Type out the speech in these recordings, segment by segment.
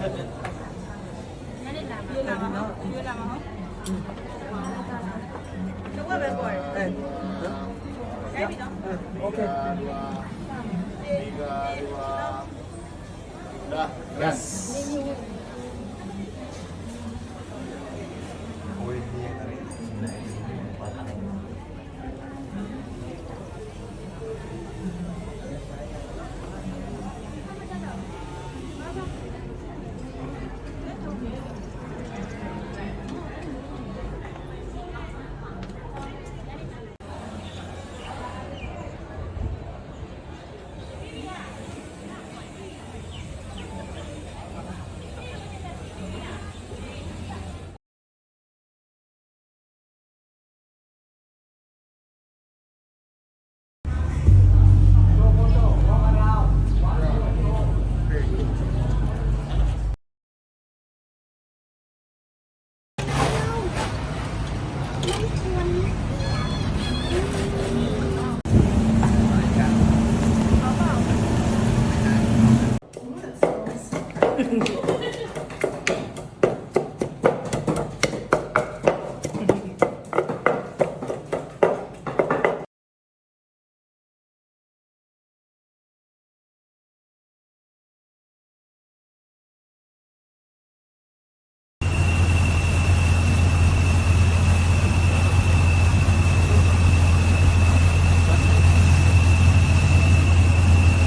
Okay. Yes.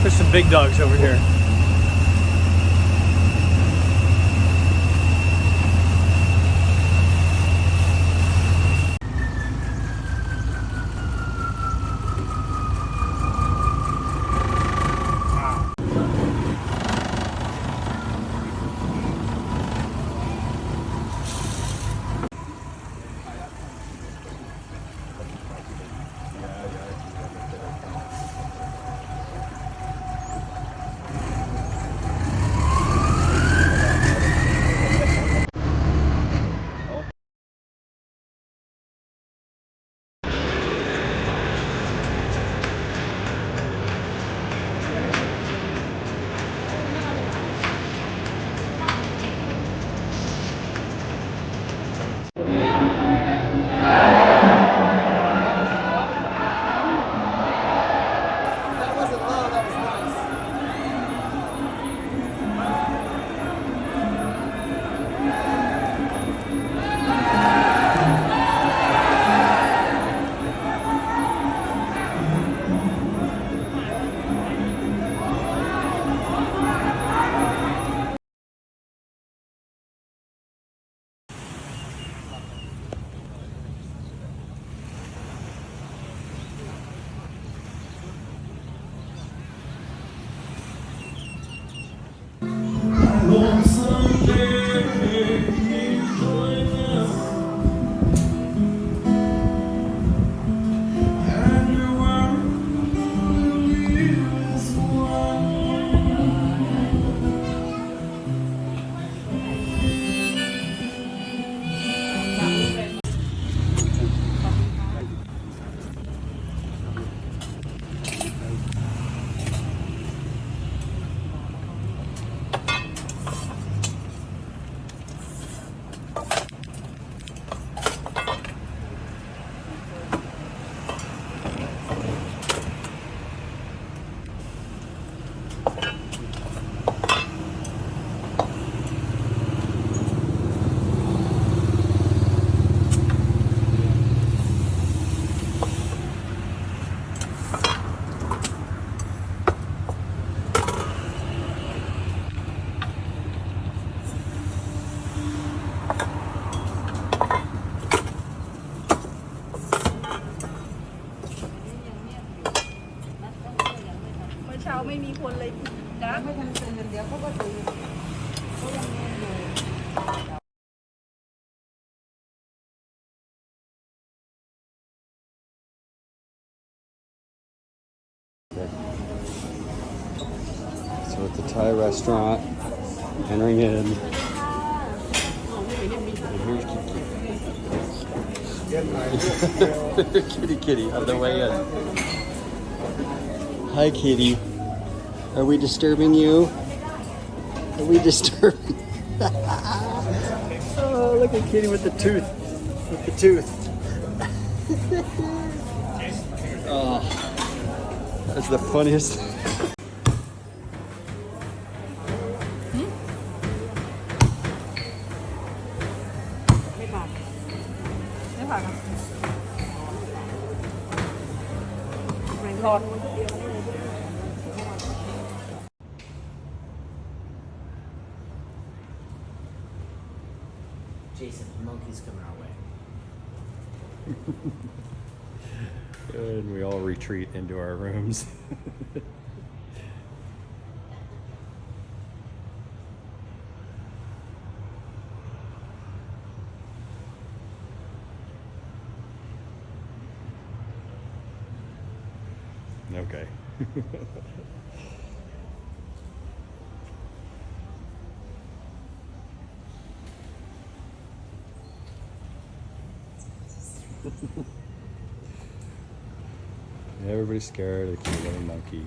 There's some big dogs over here. So at the Thai restaurant, entering in. And here's Kitty. Kitty on the way in. Hi Kitty. Are we disturbing you? Are we disturbing? Oh, look at Kitty with the tooth. With the tooth. Oh, that's the funniest. Jason, the monkey's coming our way. And we all retreat into our rooms. Okay. Everybody's scared of the cute little monkey.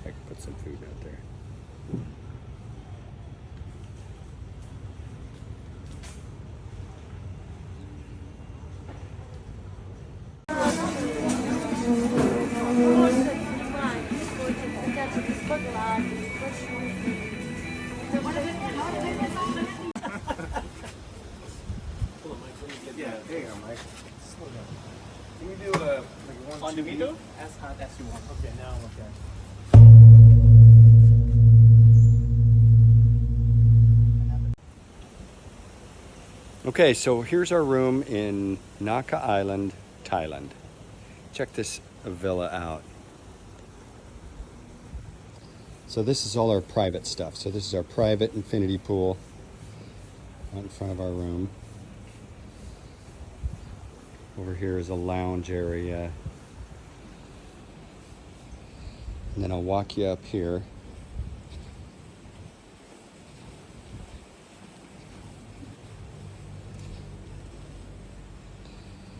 I could put some food out there. Yeah, there you go, Mike. Slow down. Can we do a like one, two, video? That's you want. Okay, now I'm okay. Okay, so here's our room in Naka Island, Thailand. Check this villa out. So this is all our private stuff. So this is our private infinity pool out in front of our room. Over here is a lounge area. And then I'll walk you up here.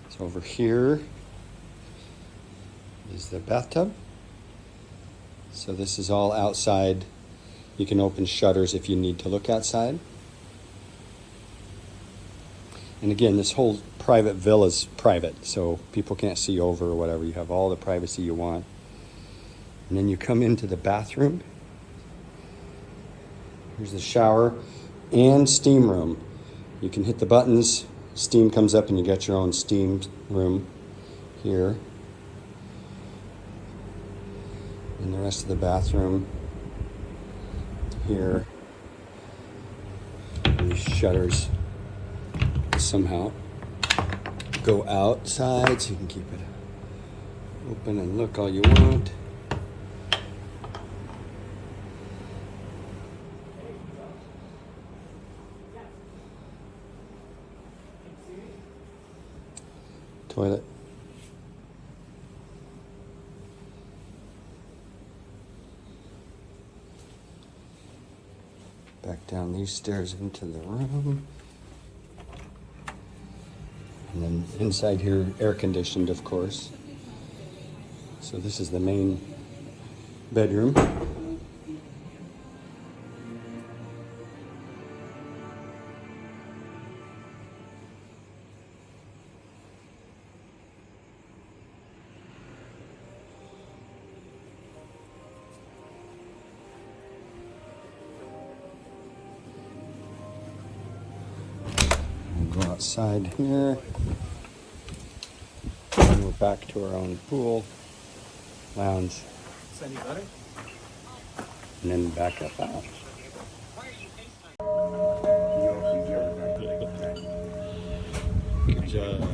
So over here is the bathtub. So this is all outside. You can open shutters if you need to look outside. And again, this whole private villa is private, so people can't see over or whatever. You have all the privacy you want. And then you come into the bathroom. Here's the shower and steam room. You can hit the buttons, steam comes up, and you get your own steam room here. And the rest of the bathroom here. And these shutters somehow go outside so you can keep it open and look all you want. Toilet. Back down these stairs into the room. And then inside here, air conditioned, of course. So this is the main bedroom. We'll go outside here. And we're back to our own pool, lounge, Any butter? and then back up out. Good job.